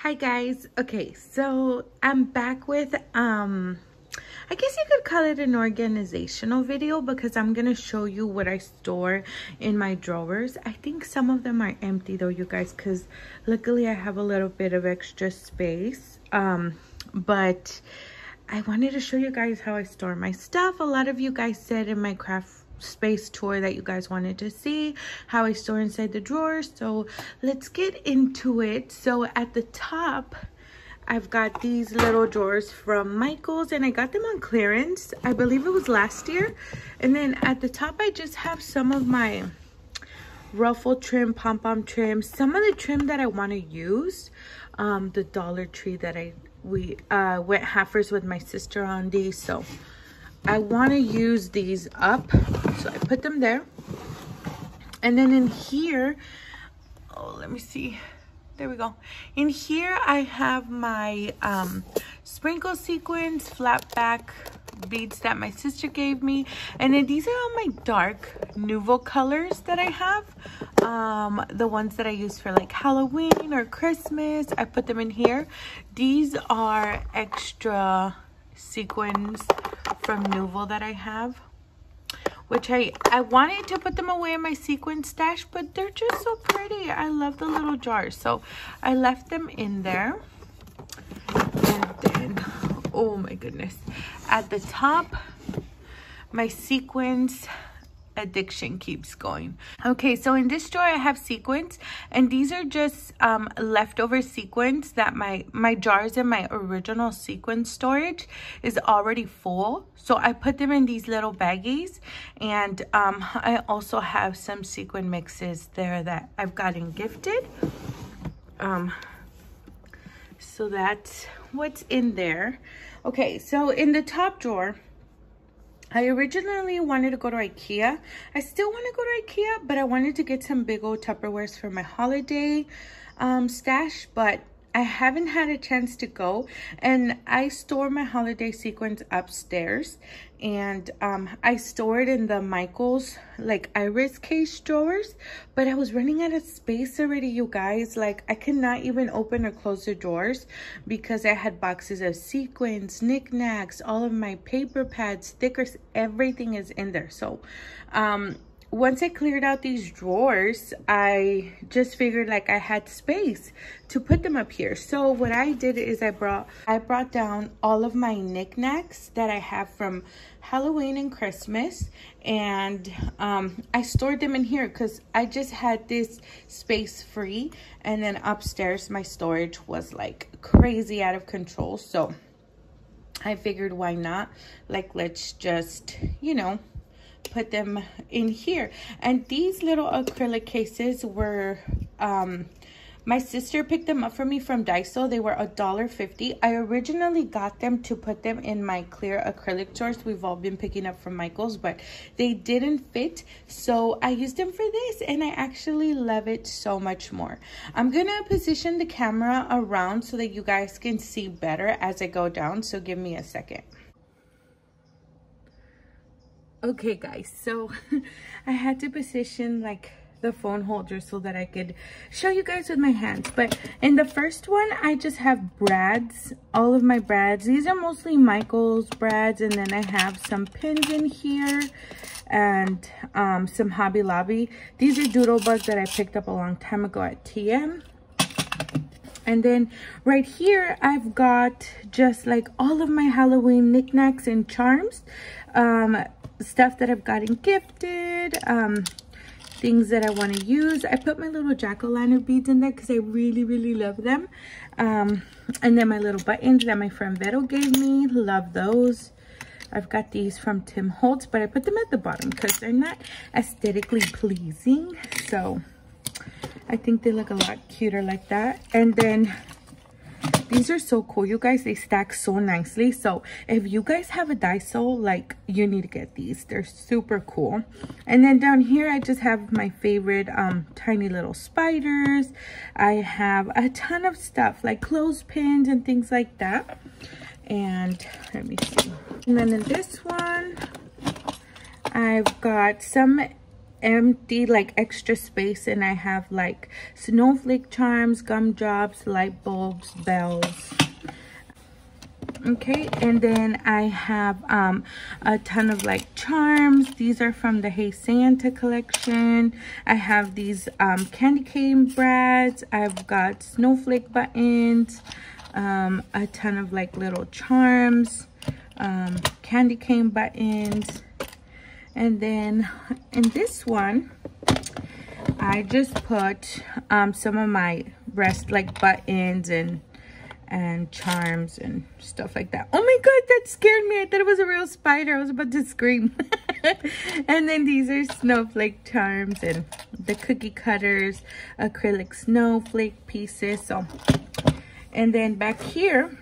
Hi guys. Okay, so I'm back with I guess you could call it an organizational video because I'm gonna show you what I store in my drawers. I think some of them are empty though, you guys, because luckily I have a little bit of extra space. But I wanted to show you guys how I store my stuff. A lot of you guys said in my craft space tour that you guys wanted to see how I store inside the drawers, so let's get into it. So at the top I've got these little drawers from Michael's and I got them on clearance. I believe it was last year. And then at the top I just have some of my ruffle trim, pom-pom trim, some of the trim that I want to use. The Dollar Tree that we went halfers with my sister on these, so I want to use these up, so I put them there. And then in here, oh, let me see, there we go. In here I have my sprinkle sequins, flat back beads that my sister gave me. And then these are all my dark Nouveau colors that I have, the ones that I use for like Halloween or Christmas. I put them in here. These are extra sequins from Nouveau that I have, which I wanted to put them away in my sequin stash, but they're just so pretty. I love the little jars, so I left them in there. And then, oh my goodness, at the top, my sequins addiction keeps going. Okay, so in this drawer I have sequins, and these are just leftover sequins that my jars in my original sequin storage is already full, so I put them in these little baggies. And I also have some sequin mixes there that I've gotten gifted, so that's what's in there. Okay, so in the top drawer, I originally wanted to go to IKEA. I still want to go to IKEA, but I wanted to get some big old Tupperwares for my holiday stash, but I haven't had a chance to go. And I store my holiday sequins upstairs, and I store it in the Michael's like iris case drawers, but I was running out of space already, you guys. Like, I cannot even open or close the drawers because I had boxes of sequins, knickknacks, all of my paper pads, stickers, everything is in there. So once I cleared out these drawers, I just figured like I had space to put them up here. So what I did is I brought down all of my knickknacks that I have from Halloween and Christmas, and I stored them in here because I just had this space free. And then upstairs my storage was like crazy out of control, so I figured why not, like, let's just, you know, put them in here. And these little acrylic cases were my sister picked them up for me from Daiso. They were $1.50. I originally got them to put them in my clear acrylic drawers we've all been picking up from Michael's, but they didn't fit, so I used them for this, and I actually love it so much more. I'm gonna position the camera around so that you guys can see better as I go down, so give me a second. Okay guys, so I had to position like the phone holder so that I could show you guys with my hands. But in the first one, I just have brads, all of my brads. These are mostly Michael's brads, and then I have some pins in here and some Hobby Lobby. These are Doodlebugs that I picked up a long time ago at TM. And then right here, I've got just like all of my Halloween knickknacks and charms, stuff that I've gotten gifted, things that I want to use. I put my little jack-o'-lantern beads in there because I really love them. And then my little buttons that my friend Vero gave me, love those. I've got these from Tim Holtz, but I put them at the bottom because they're not aesthetically pleasing, so I think they look a lot cuter like that. And then these are so cool, you guys. They stack so nicely. So if you guys have a Daiso, like, you need to get these. They're super cool. And then down here, I just have my favorite tiny little spiders. I have a ton of stuff like clothespins and things like that. And let me see. And then in this one, I've got some empty, like extra space, and I have like snowflake charms, gumdrops, light bulbs, bells. Okay, and then I have a ton of like charms. These are from the Hey Santa collection. I have these candy cane brads. I've got snowflake buttons, a ton of like little charms, candy cane buttons. And then in this one, I just put some of my breast like buttons and charms and stuff like that. Oh my god, that scared me. I thought it was a real spider. I was about to scream. And then these are snowflake charms and the cookie cutters, acrylic snowflake pieces. So, and then back here,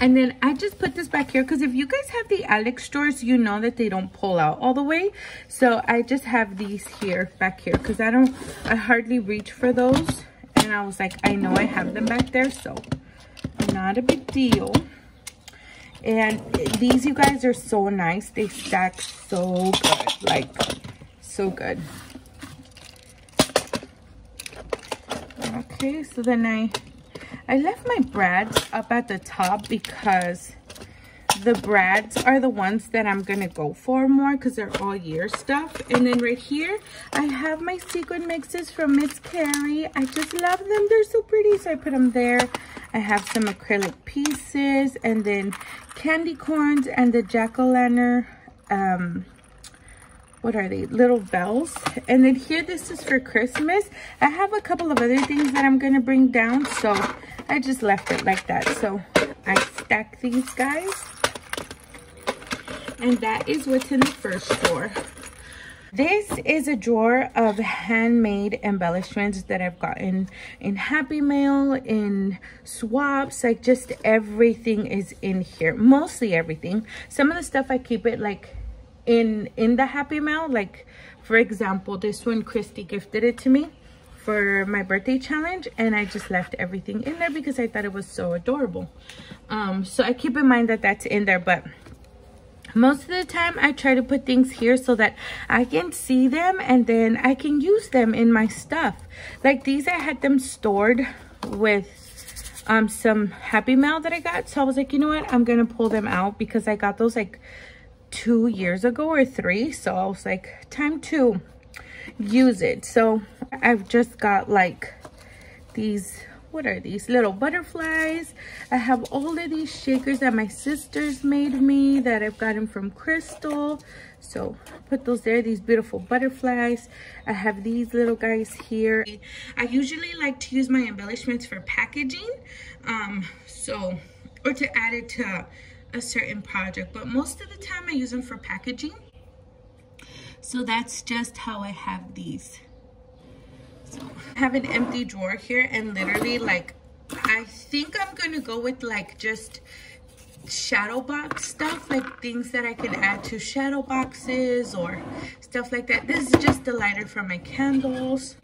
and then I just put this back here because if you guys have the Alex drawers, you know that they don't pull out all the way. So I just have these here, back here, because I hardly reach for those. And I was like, I know I have them back there, so not a big deal. And these, you guys, are so nice. They stack so good, like so good. Okay, so then I left my brads up at the top because the brads are the ones that I'm gonna go for more because they're all year stuff. And then right here, I have my sequin mixes from Miss Carrie. I just love them. They're so pretty, so I put them there. I have some acrylic pieces and then candy corns and the jack-o'-lantern, what are they? Little bells. And then here, this is for Christmas. I have a couple of other things that I'm gonna bring down, so I just left it like that. So I stack these guys. And that is what's in the first drawer. This is a drawer of handmade embellishments that I've gotten in Happy Mail, in swaps, like just everything is in here. Mostly everything. Some of the stuff I keep it like in the Happy Mail. Like for example, this one, Christy gifted it to me for my birthday challenge, and I just left everything in there because I thought it was so adorable. So I keep in mind that that's in there, but most of the time I try to put things here so that I can see them and then I can use them in my stuff. Like these, I had them stored with some Happy Mail that I got. So I was like, you know what? I'm going to pull them out because I got those like 2 years ago or 3. So I was like, time to use it. So I've just got like these, what are these? Little butterflies. I have all of these shakers that my sisters made me that I've gotten from Crystal. So put those there, these beautiful butterflies. I have these little guys here. I usually like to use my embellishments for packaging. Or to add it to a certain project. But most of the time I use them for packaging. So that's just how I have these. So I have an empty drawer here, and literally like I think I'm gonna go with like just shadow box stuff, like things that I can add to shadow boxes or stuff like that. This is just the lighter for my candles.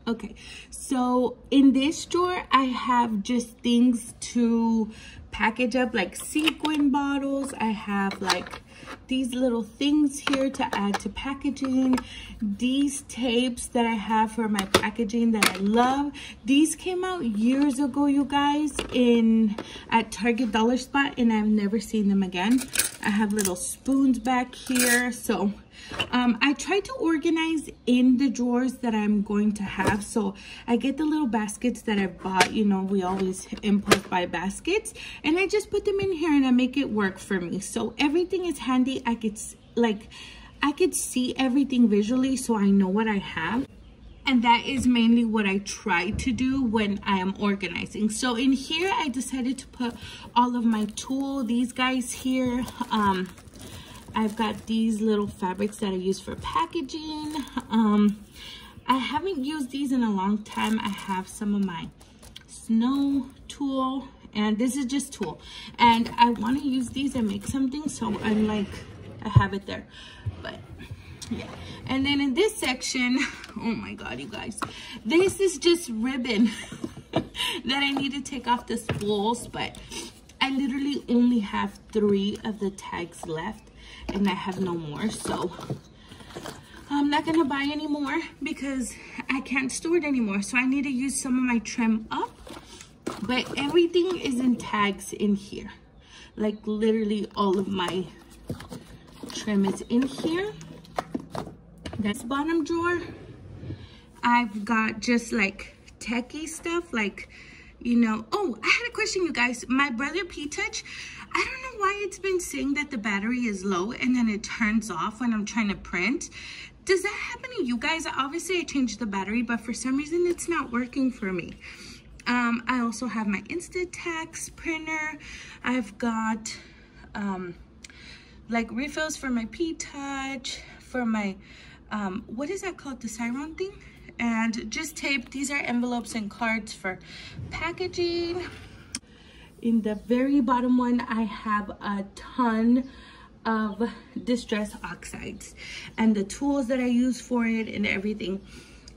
Okay, so in this drawer I have just things to package up, like sequin bottles. I have like these little things here to add to packaging. These tapes that I have for my packaging that I love. These came out years ago, you guys, at Target Dollar Spot, and I've never seen them again. I have little spoons back here. So I try to organize in the drawers that I'm going to have. So I get the little baskets that I've bought. You know, we always impulse buy baskets, and I just put them in here and I make it work for me. So everything is handy. I could see everything visually, so I know what I have. And that is mainly what I try to do when I am organizing. So in here, I decided to put all of my tulle. These guys here, I've got these little fabrics that I use for packaging. I haven't used these in a long time. I have some of my snow tulle, and this is just tulle. And I want to use these and make something, so I'm like, I have it there. But yeah. And then in this section, oh my god, you guys, this is just ribbon that I need to take off the spools, but I literally only have 3 of the tags left and I have no more. So I'm not gonna buy any more because I can't store it anymore. So I need to use some of my trim up. But everything is in tags in here. Like literally all of my trim is in here. This bottom drawer, I've got just like techie stuff, like, you know. Oh, I had a question, you guys. My brother P-Touch, I don't know why it's been saying that the battery is low and then it turns off when I'm trying to print. Does that happen to you guys? Obviously I changed the battery, but for some reason it's not working for me. I also have my Instatex printer. I've got like refills for my P-Touch, for my what is that called, the Siron thing, and just tape. These are envelopes and cards for packaging. In the very bottom one, I have a ton of distress oxides and the tools that I use for it and everything.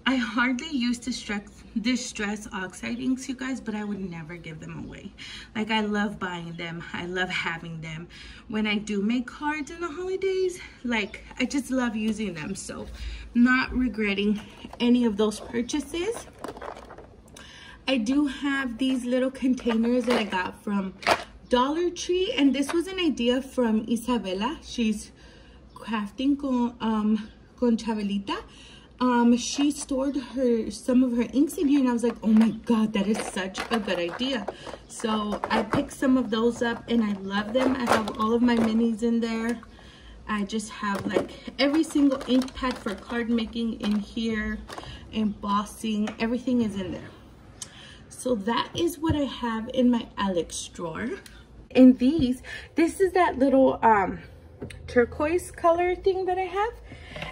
I hardly use distress oxide inks, you guys, but I would never give them away. Like, I love buying them. I love having them. When I do make cards in the holidays, like, I just love using them. So, not regretting any of those purchases. I do have these little containers that I got from Dollar Tree, and this was an idea from Isabella. She's crafting con Chabelita. She stored some of her inks in here, and I was like, oh my god, that is such a good idea. So I picked some of those up and I love them. I have all of my minis in there. I just have like every single ink pad for card making in here, embossing, everything is in there. So that is what I have in my Alex drawer. In these, this is that little turquoise color thing that I have,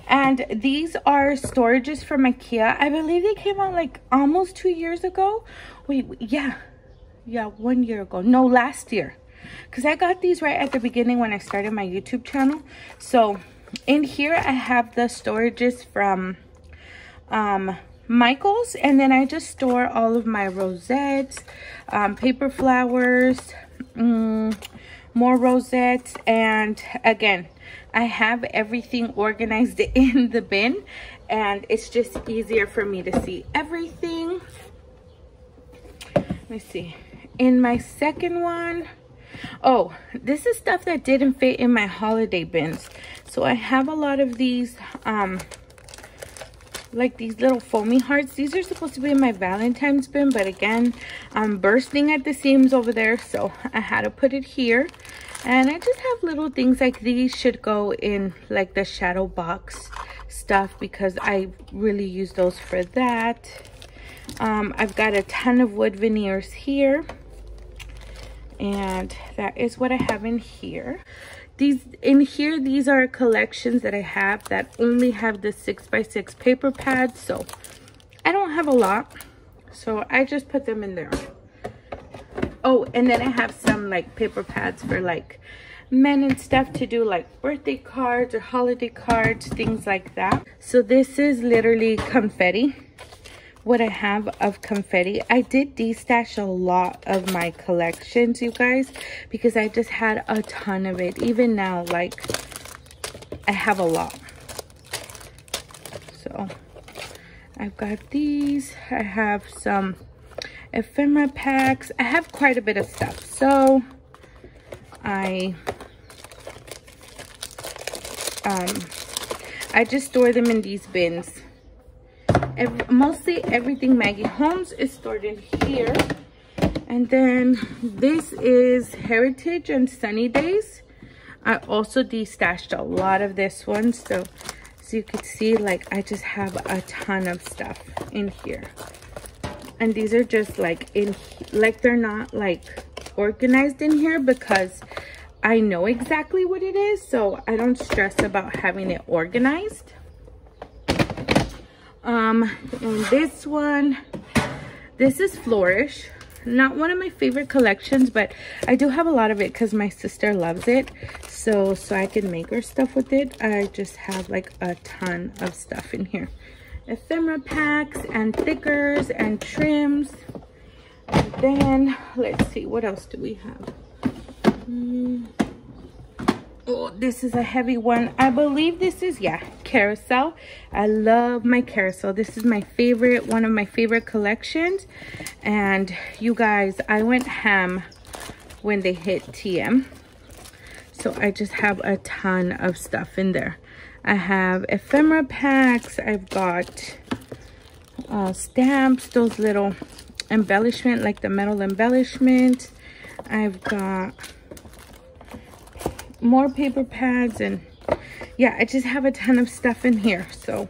and these are storages from IKEA. I believe they came out like almost 2 years ago. Wait, yeah 1 year ago. No, last year, because I got these right at the beginning when I started my YouTube channel. So in here I have the storages from Michael's, and then I just store all of my rosettes, paper flowers, more rosettes, and again, I have everything organized in the bin, and it's just easier for me to see everything. Let me see. In my second one, oh, this is stuff that didn't fit in my holiday bins. So I have a lot of these, like these little foamy hearts. These are supposed to be in my Valentine's bin, but again, I'm bursting at the seams over there, so I had to put it here. And I just have little things like these should go in like the shadow box stuff, because I really use those for that. I've got a ton of wood veneers here, and that is what I have in here. These are collections that I have that only have the 6x6 paper pads, so I don't have a lot, so I just put them in there. Oh, and then I have some like paper pads for like men and stuff to do like birthday cards or holiday cards, things like that. So this is literally confetti, what I have of confetti. I did destash a lot of my collections, you guys, because I just had a ton of it. Even now, like, I have a lot. So I've got these. I have some ephemera packs. I have quite a bit of stuff, so I just store them in these bins. Mostly everything Maggie Holmes is stored in here. And then this is Heritage and Sunny Days. I also destashed a lot of this one, so you could see, like, I just have a ton of stuff in here. And these are just like they're not like organized in here because I know exactly what it is, so I don't stress about having it organized. And this one, this is Flourish. Not one of my favorite collections, but I do have a lot of it because my sister loves it, so I can make her stuff with it. I just have like a ton of stuff in here. Ephemera packs and thickers and trims. And then let's see, what else do we have? Oh, this is a heavy one. I believe this is, yeah, carousel. I love my carousel. This is my favorite, one of my favorite collections. And you guys, I went ham when they hit TM. So I just have a ton of stuff in there. I have ephemera packs. I've got stamps, those little embellishment, like the metal embellishment. I've got more paper pads, and yeah, I just have a ton of stuff in here. So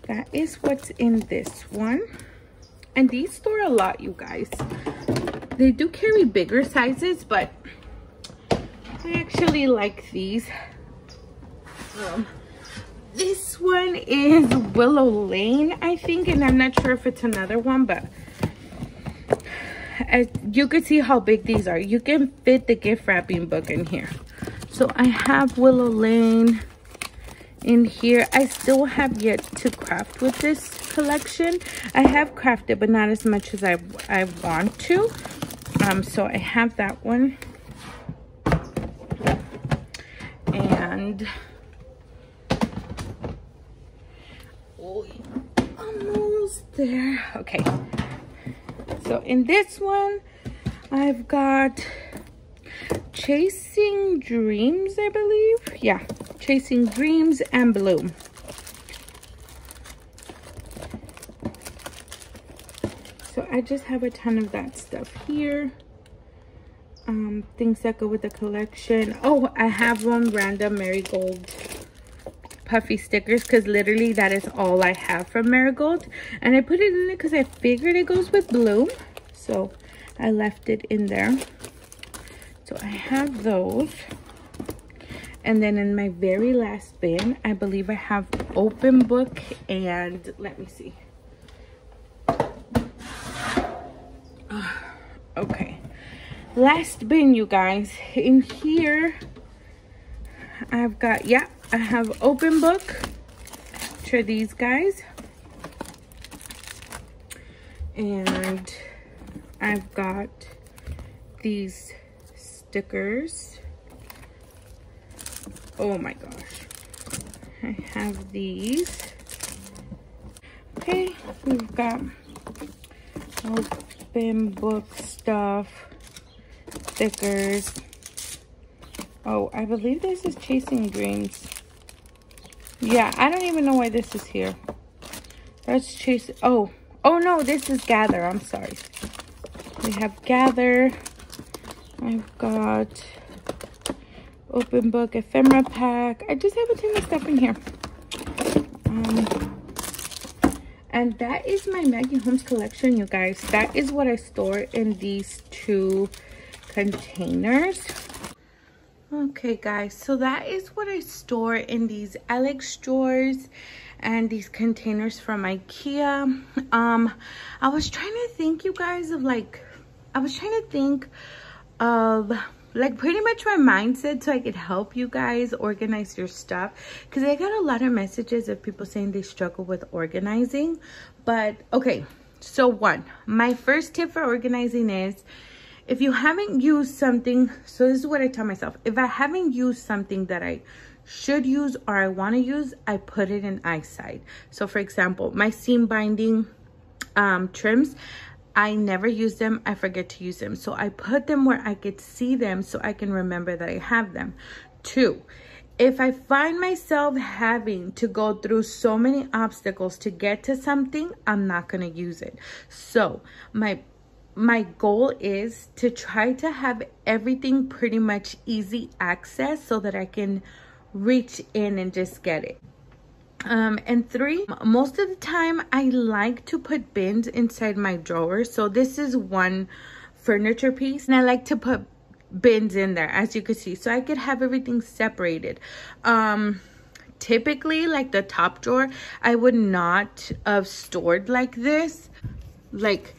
that is what's in this one. And these store a lot, you guys. They do carry bigger sizes, but I actually like these. This one is Willow Lane, I think, and I'm not sure if it's another one, but as you can see how big these are. You can fit the gift wrapping book in here. So I have Willow Lane in here. I still have yet to craft with this collection. I have crafted, but not as much as I want to. So I have that one. And oh, almost there. Okay. So in this one, I've got Chasing Dreams, I believe. Yeah, Chasing Dreams and Bloom. So I just have a ton of that stuff here. Things that go with the collection. Oh, I have one random Marigold puffy stickers, because literally that is all I have from Marigold. And I put it in it because I figured it goes with Bloom. So I left it in there. So I have those. And then in my very last bin, I believe I have Open Book and let me see. Okay. Last bin, you guys. In here, I've got, yeah, I have Open Book. For these guys. And I've got these stickers. Oh my gosh. I have these. Okay, we've got Open Book stuff, stickers. Oh, I believe this is Chasing Dreams. Yeah, I don't even know why this is here. That's Chase. Oh no, this is Gather. I'm sorry. We have Gather. I've got Open Book, ephemera pack. I just have a ton of stuff in here. And that is my Maggie Holmes collection, you guys. That is what I store in these two containers. Okay, guys, so that is what I store in these Alex drawers and these containers from IKEA. I was trying to think, you guys, of like, pretty much my mindset so I could help you guys organize your stuff, because I got a lot of messages of people saying they struggle with organizing. But okay, so one, my first tip for organizing is, if you haven't used something, so this is what I tell myself, if I haven't used something that I should use or I want to use, I put it in eyesight. So for example, my seam binding trims, I never use them. I forget to use them. So I put them where I could see them so I can remember that I have them. 2, if I find myself having to go through so many obstacles to get to something, I'm not going to use it. So my goal is to try to have everything pretty much easy access so that I can reach in and just get it. And 3, most of the time I like to put bins inside my drawers. So this is one furniture piece and I like to put bins in there, as you can see, so I could have everything separated. Typically, like the top drawer, I would not have stored like this, like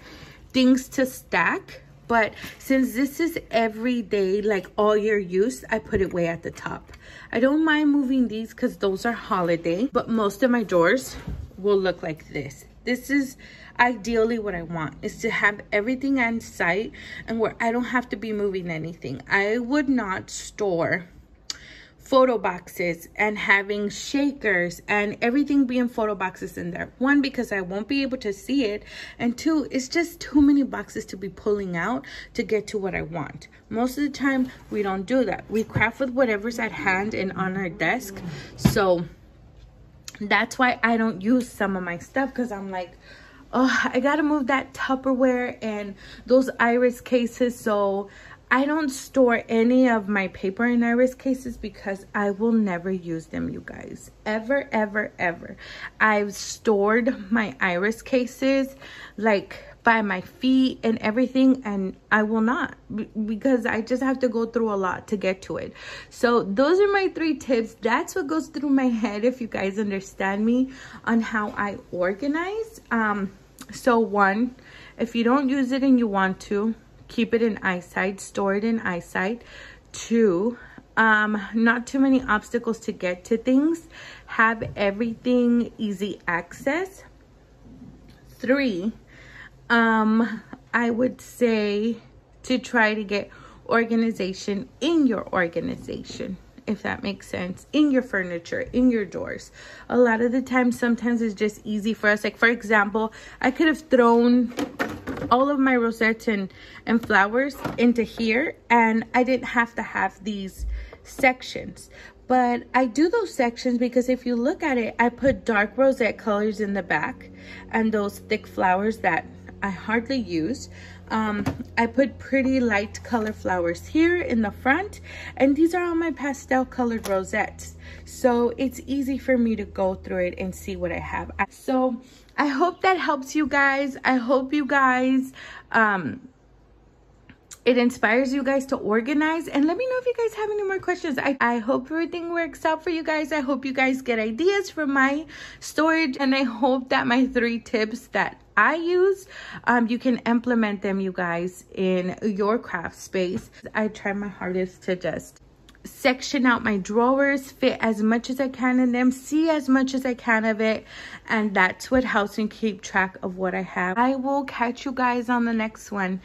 things to stack. But since this is everyday, like all year use, I put it way at the top. I don't mind moving these because those are holiday, but most of my drawers will look like this. This is ideally what I want, is to have everything on site and where I don't have to be moving anything. I would not store photo boxes and having shakers and everything being photo boxes in there. One, because I won't be able to see it, and two, it's just too many boxes to be pulling out to get to what I want. Most of the time we don't do that. We craft with whatever's at hand and on our desk. So that's why I don't use some of my stuff, because I'm like, oh, I gotta move that Tupperware and those iris cases. So I don't store any of my paper in iris cases because I will never use them, you guys. Ever, ever, ever. I've stored my iris cases like by my feet and everything, and I will not, because I just have to go through a lot to get to it. So those are my 3 tips. That's what goes through my head, if you guys understand me, on how I organize. So 1, if you don't use it and you want to, keep it in eyesight, store it in eyesight. 2, not too many obstacles to get to things. Have everything easy access. 3, I would say to try to get organization in your organization, if that makes sense, in your furniture, in your drawers. A lot of the time, sometimes it's just easy for us. Like, for example, I could have thrown all of my rosettes and flowers into here, and I didn't have to have these sections. But I do those sections because if you look at it, I put dark rosette colors in the back and those thick flowers that I hardly use. I put pretty light color flowers here in the front, and these are all my pastel colored rosettes. So it's easy for me to go through it and see what I have. So I hope that helps you guys. I hope you guys, it inspires you guys to organize, and let me know if you guys have any more questions. I hope everything works out for you guys. I hope you guys get ideas from my storage, and I hope that my 3 tips that I use, you can implement them, you guys, in your craft space. I try my hardest to just section out my drawers, fit as much as I can in them, see as much as I can of it, and that's what helps me keep track of what I have. I will catch you guys on the next one.